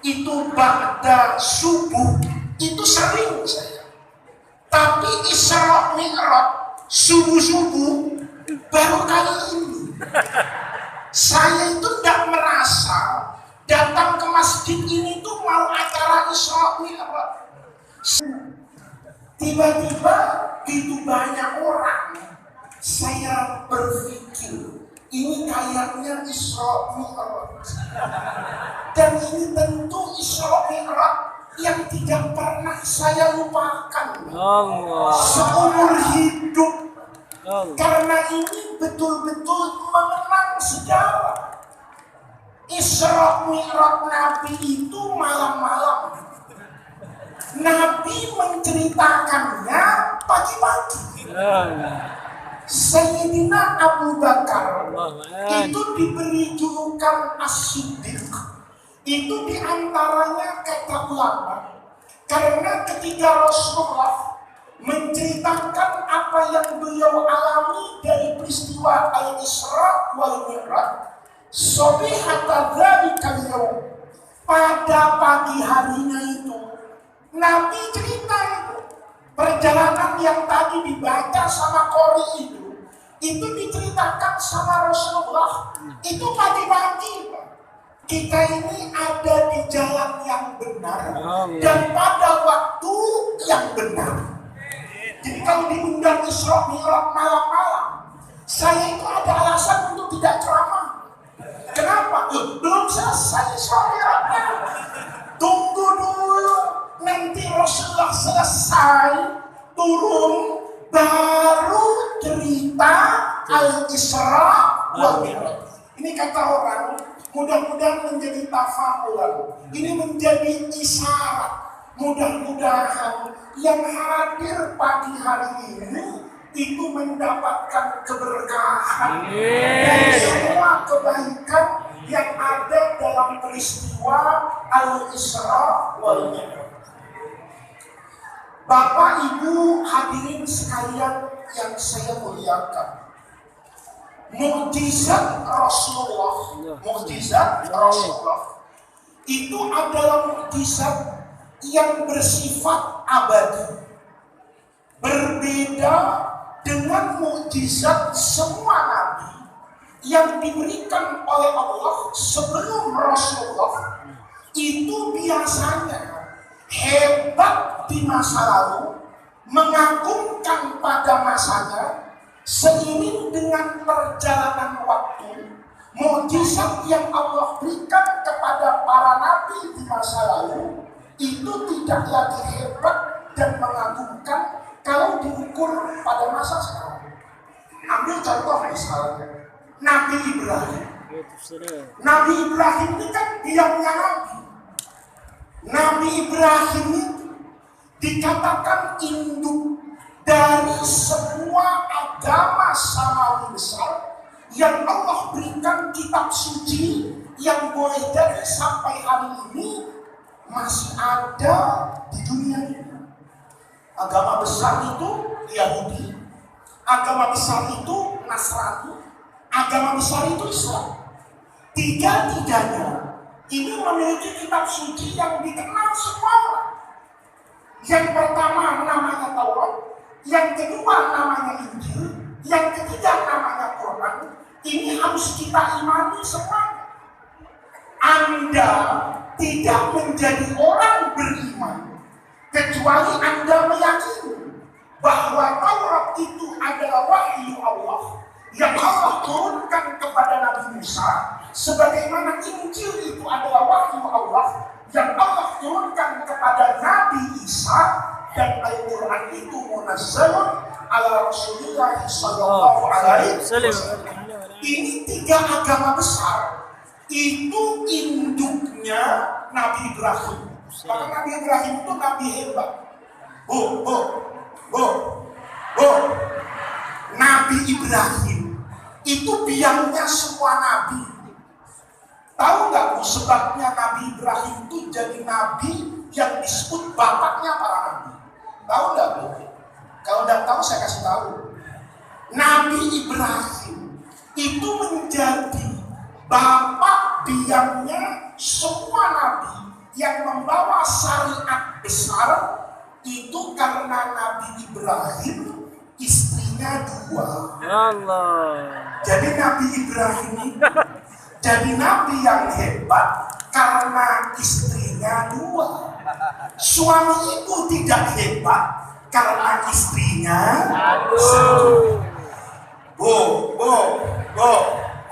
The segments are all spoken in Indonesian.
Itu ba'da subuh itu sering saya. Tapi Isra Mi'raj subuh-subuh baru kali ini. Saya itu tidak merasa datang ke masjid ini tuh mau acara Isra Mi'raj. Tiba-tiba itu banyak orang. Saya berpikir ini kayaknya Isra Mi'raj. Dan ini tentu Isra Mi'raj yang tidak pernah saya lupakan seumur hidup. Karena ini betul-betul mengenang sejarah. Isra Mi'raj Nabi itu malam-malam. Nabi menceritakannya pagi-pagi. Sayyidina Abu Bakar itu diberi julukan As-Siddiq. Itu diantaranya kata ulama. Karena ketika Rasulullah menceritakan apa yang beliau alami dari peristiwa Al-Isra wal Mi'raj, sobihata dzalika yaum, pada pagi harinya itu Nabi cerita itu perjalanan yang tadi dibaca sama Qori itu diceritakan sama Rasulullah. Itu pagi-pagi. Kita ini ada di jalan yang benar dan pada waktu yang benar. Jadi kalau diundang Isra Mi'raj malam-malam, saya itu ada alasan untuk tidak ceramah. Kenapa? Belum selesai Isra Mi'rajnya. Tunggu dulu, nanti Rasulullah selesai turun, baru cerita Al-Isra wal Mi'raj. Ini kata orang, mudah-mudahan menjadi tafakulan. Ini menjadi isyarat. Mudah-mudahan yang hadir pagi hari ini itu mendapatkan keberkahan dan semua kebaikan yang ada dalam peristiwa Al-Isra wal Mi'raj. Bapak Ibu hadirin sekalian yang saya muliakan, mukjizat Rasulullah itu adalah mukjizat yang bersifat abadi, berbeda dengan mukjizat semua nabi yang diberikan oleh Allah sebelum Rasulullah. Itu biasanya hebat di masa lalu, mengagumkan pada masanya. Seiring dengan perjalanan waktu, mukjizat yang Allah berikan kepada para nabi di masa lalu itu tidak lagi hebat dan mengagumkan kalau diukur pada masa sekarang. Ambil contoh misalnya Nabi Ibrahim. Nabi Ibrahim ini kan biangnya Nabi. Nabi Ibrahim itu dikatakan induk dari semua agama samawi besar yang Allah berikan kitab suci yang boleh jadi sampai hari ini masih ada di dunia ini. Agama besar itu Yahudi, agama besar itu Nasrani, agama besar itu Islam. Tiga-tiganya ini memiliki kitab suci yang dikenal semua orang. Yang pertama namanya Taurat, yang kedua namanya Injil, yang ketiga namanya Quran. Ini harus kita imani semuanya. Anda tidak menjadi orang beriman kecuali Anda meyakini bahwa Taurat itu adalah wahyu Allah yang Allah turunkan kepada Nabi Musa, sebagaimana Injil itu adalah wahyu Allah yang Allah turunkan kepada Nabi Isa, dan Al-Quran itu munazzalun ala Rasulillah sallallahu alaihi wasallam. Ini tiga agama besar. Itu induknya Nabi Ibrahim. Maka Nabi Ibrahim itu Nabi hebat. Nabi Ibrahim itu biangnya semua Nabi. Tahu nggak Bu sebabnya Nabi Ibrahim itu jadi Nabi yang disebut bapaknya para Nabi? Tahu nggak Bu? Kalau nggak tahu saya kasih tahu. Nabi Ibrahim itu menjadi bapak biangnya semua nabi yang membawa syariat besar itu karena Nabi Ibrahim istrinya 2. Allah. Jadi Nabi Ibrahim ini jadi nabi yang hebat karena istrinya 2. Suami itu tidak hebat karena istrinya 1. Bu,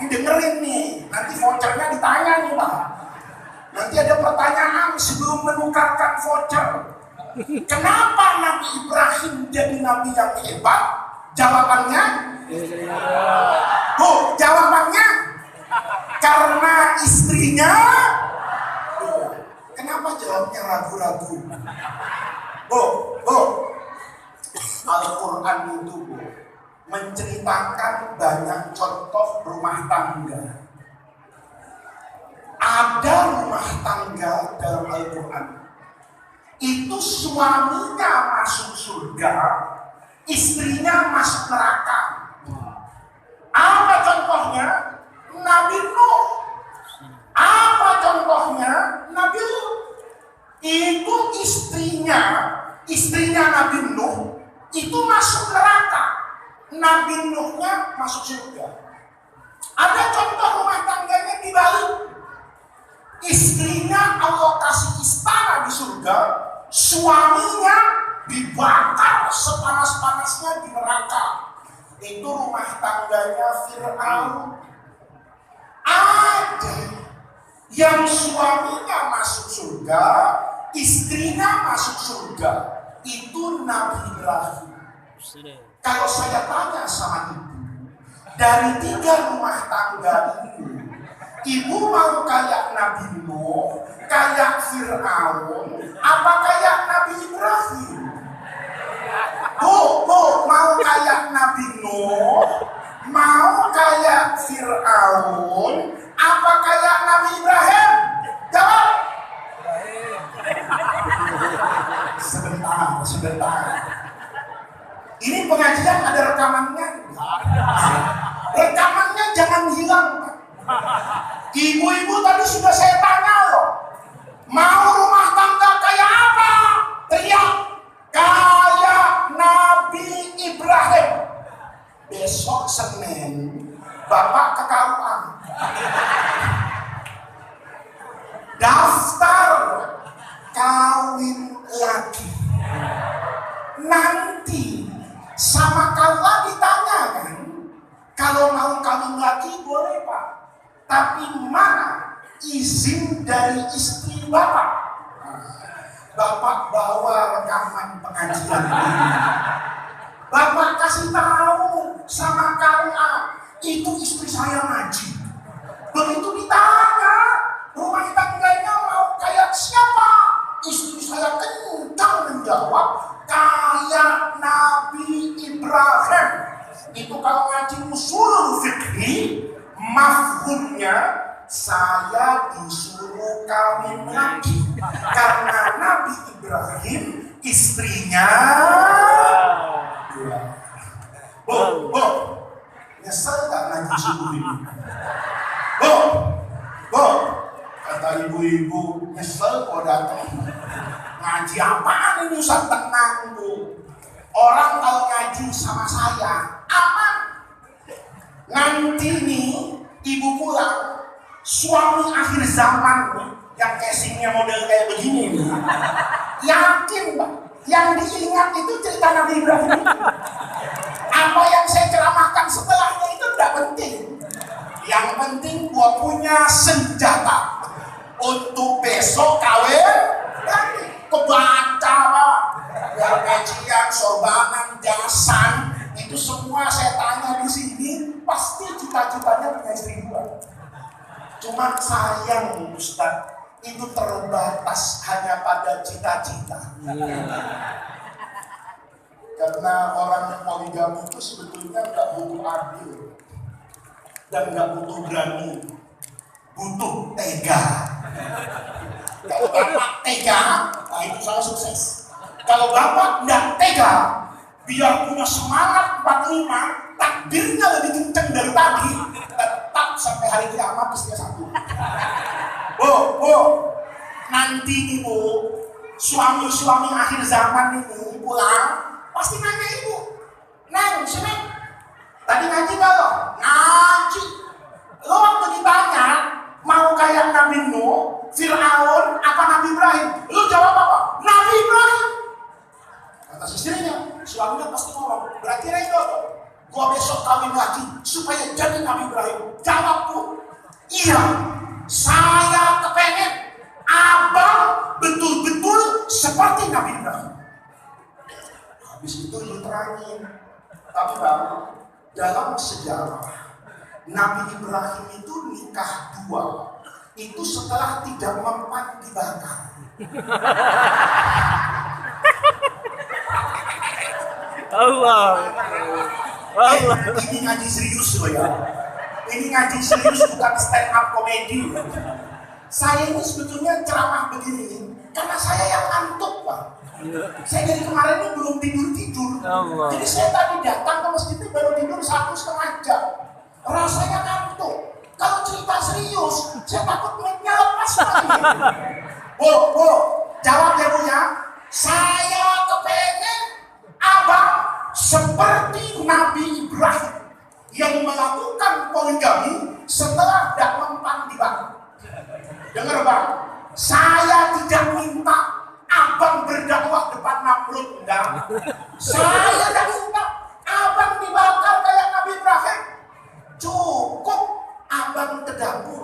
ini dengerin nih, nanti vouchernya ditanya nih Pak. Nanti ada pertanyaan sebelum menukarkan voucher. Kenapa Nabi Ibrahim jadi nabi yang hebat? Jawabannya? Bu, jawabannya karena istrinya. Kenapa jawabnya ragu-ragu? Bu, Al-Quran itu Bu, menceritakan banyak contoh rumah tangga. Ada rumah tangga dalam Al-Quran itu suaminya masuk surga, istrinya masuk neraka. Apa contohnya? Nabi Nuh. Apa contohnya? Nabi Nuh. Itu istrinya Nabi Nuh itu masuk neraka. Nabi Nuhnya masuk surga. Ada contoh rumah tangganya di Bali. Istrinya Allah kasih istana di surga, suaminya dibakar sepanas-panasnya di neraka. Itu rumah tangganya Fir'aun. Ada yang suaminya masuk surga, istrinya masuk surga. Itu Nabi Ibrahim. Kalau saya tanya sama ibu, dari 3 rumah tangga ini, ibu mau kayak Nabi Nuh, kayak Fir'aun, apa kayak Nabi Ibrahim? Bu, mau kayak Nabi Nuh, mau kayak Fir'aun, apa kayak Nabi Ibrahim? Jawab. Sebentar. Ini pengajian ada rekamannya? Rekamannya jangan hilang. Ibu-ibu tadi sudah saya tanya loh, mau rumah tangga kayak apa? Teriak, kayak Nabi Ibrahim. Besok Senin, Bapak ke KUA. Daftar kawin lagi. Nanti sama KUA ditanya kan, kalau mau kawin lagi boleh Pak, tapi mana izin dari istri Bapak? Bapak bawa rekaman pengajian ini. Bapak kasih tahu sama KUA, itu istri saya ngaji. Begitu ditanya, rumah tangganya mau kayak siapa? Istri saya kencang menjawab, kayak Nabi Ibrahim. Itu kalau ngaji usul fikih, mafhumnya saya disuruh kawin lagi karena Nabi Ibrahim istrinya 2. Bu, nyesel gak ngaji subuh ini? Bu, kata ibu-ibu, nyesel kok datang. Ngaji apaan ini Ustaz? Tenang Bu, orang kalau ngaji sama saya aman. Nanti nih ibu pulang, suami akhir zaman nih, yang casingnya model kayak begini nih, yakin Pak, yang diingat itu cerita Nabi Ibrahim itu. Apa yang saya ceramahkan setelahnya itu tidak penting. Yang penting gua punya senjata untuk besok kawin lagi. Kebaca Pak, biar kajian, sorbanan, jasan, itu semua saya tanya di sini, pasti cita-citanya punya istri 2. Cuma sayang Ustaz, itu terbatas hanya pada cita-cita. Karena orang yang poligami itu sebetulnya nggak butuh adil dan nggak butuh berani, butuh tega. Kalau Bapak tega, nah itu saya sukses. Kalau Bapak nggak tega, biar punya semangat 45, takbirnya lebih kenceng dari tadi, tetap sampai hari kiamat istrinya 1. Bu, nanti nanti nih Bu, suami-suami akhir zaman ini pulang pasti nanya ibu, Neng, sini tadi ngaji gak lo? Ngaji. Lo waktu ditanya mau kayak Nabi Nuh, Fir'aun, apa Nabi Ibrahim? Lo jawab apa? Nabi Ibrahim. Kata istrinya, suaminya pasti ngomong, berarti Rego, gua besok kawin lagi supaya jadi Nabi Ibrahim. Jawabku, iya, saya kepengen abang betul-betul seperti Nabi Ibrahim. Habis itu diterangin, tapi Bang, dalam sejarah Nabi Ibrahim itu nikah 2, itu setelah tidak mempan dibakar. Allah. Ini ngaji serius loh ya. Ini ngaji serius, bukan stand up komedi. Saya ini sebetulnya ceramah begini karena saya yang ngantuk Pak. Saya dari kemarin ini belum tidur. Jadi saya tadi datang ke masjid itu baru tidur 1,5 jam. Rasanya ngantuk. Kalau cerita serius, saya takut mic-nya lepas lagi. Bu, jawab ya Bu ya. Saya kepengen abang seperti Nabi Ibrahim yang melakukan poligami setelah tidak mempan dibakar. Dengar Bang, saya tidak minta abang berdakwah depan Namrud, enggak. Saya tidak minta abang dibakar kayak Nabi Ibrahim. Cukup abang ke dapur.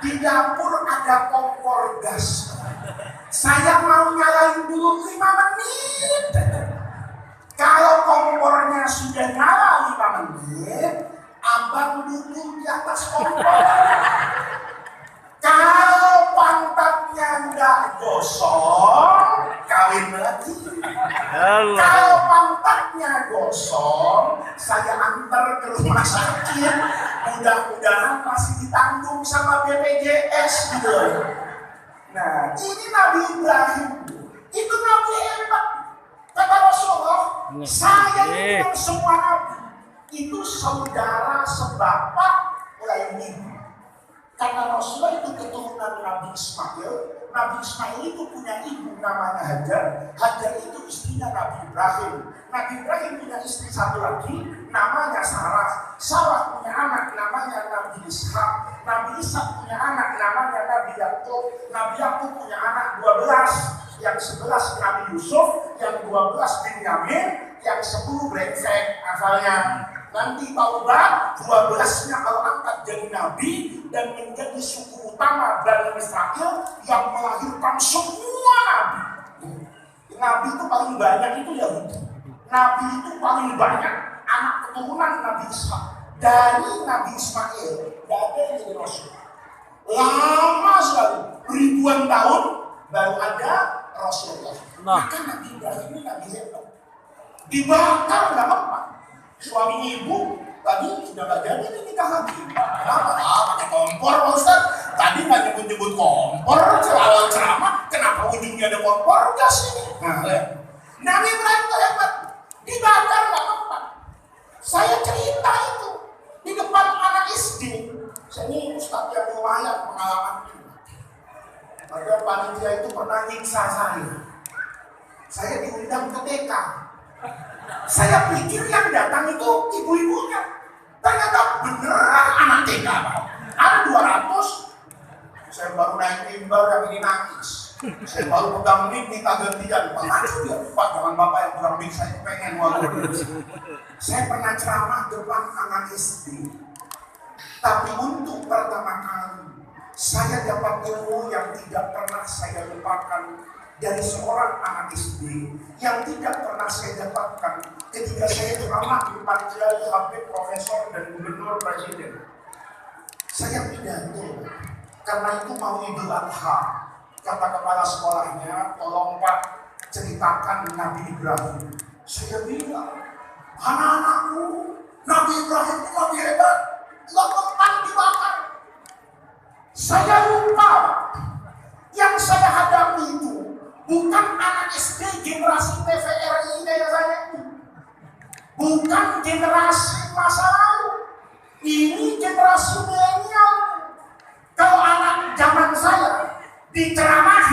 Di dapur ada kompor gas. Saya mau nyalain dulu 5 menit. Kalau kompornya sudah nyala 5 menit, abang duduk di atas kompor. Kalau pantatnya nggak gosong, kawin lagi. Kalau pantatnya gosong, saya antar ke rumah sakit. Mudah-mudahan masih ditanggung sama BPJS gitu. Nah, ini Nabi Ibrahim. Itu Nabi hebat. Kata Rasulullah, saya dengan semua Nabi itu saudara sebapak lain ibu. Karena Rasulullah itu keturunan Nabi Ismail. Nabi Ismail itu punya ibu namanya Hajar. Hajar itu istrinya Nabi Ibrahim. Nabi Ibrahim punya istri satu lagi namanya Sarah. Sarah punya anak namanya Nabi Ishak. Nabi Ishak punya anak namanya Nabi Yakub. Nabi Yakub punya anak 12. Yang 11 Nabi Yusuf, yang 12 Benyamin, yang 10 brengsek asalnya. Nanti Taubat 12-nya kalau angkat jadi nabi dan menjadi suku utama Bani Israel yang melahirkan semua nabi. Nabi itu paling banyak itu Yahudi. Nabi itu paling banyak anak keturunan Nabi Ishak. Dari Nabi Ismail tidak ada yang jadi Rasul. Lama sekali, ribuan tahun baru ada Rasulullah. Maka Nabi Ibrahim ini Nabi hebat. Dibakar nggak apa-apa. Suami ibu tadi sudah nggak jadi nikah lagi. Kenapa? Pakai kompor Pak Ustaz. Tadi nggak nyebut-nyebut kompor awal ceramah. Kenapa ujungnya ada kompor gas ini? Nah, Nabi Ibrahim itu hebat. Dibakar nggak apa-apa. Saya cerita itu di depan anak SD. Saya ini Ustaz yang lumayan pengalaman ini. Pada panitia itu pernah nyiksa saya. Saya diundang ke TK. Saya pikir yang datang itu ibu-ibunya. Ternyata beneran anak TK. Ada 200. Saya baru naik mimbar yang ini nangis. Saya baru pegang mic minta gantian. Pak maju ya, Pak jangan Bapak yang pegang mic, saya pengen walaupun. Saya pernah ceramah depan anak SD. Tapi untuk pertama kali saya dapat ilmu yang tidak pernah saya lupakan dari seorang anak SD yang tidak pernah saya dapatkan ketika saya ceramah di depan kiai, habib, profesor dan gubernur presiden. Saya pidato karena itu mau Idul Adha. Kata kepala sekolahnya, tolong Pak ceritakan Nabi Ibrahim. Saya bilang, anak-anakku, Nabi Ibrahim itu Nabi hebat, nggak mempan dibakar. Saya lupa yang saya hadapi itu bukan anak SD generasi TVRI kayak saya ini. Bukan generasi masa lalu. Ini generasi milenial. Kalau anak zaman saya diceramah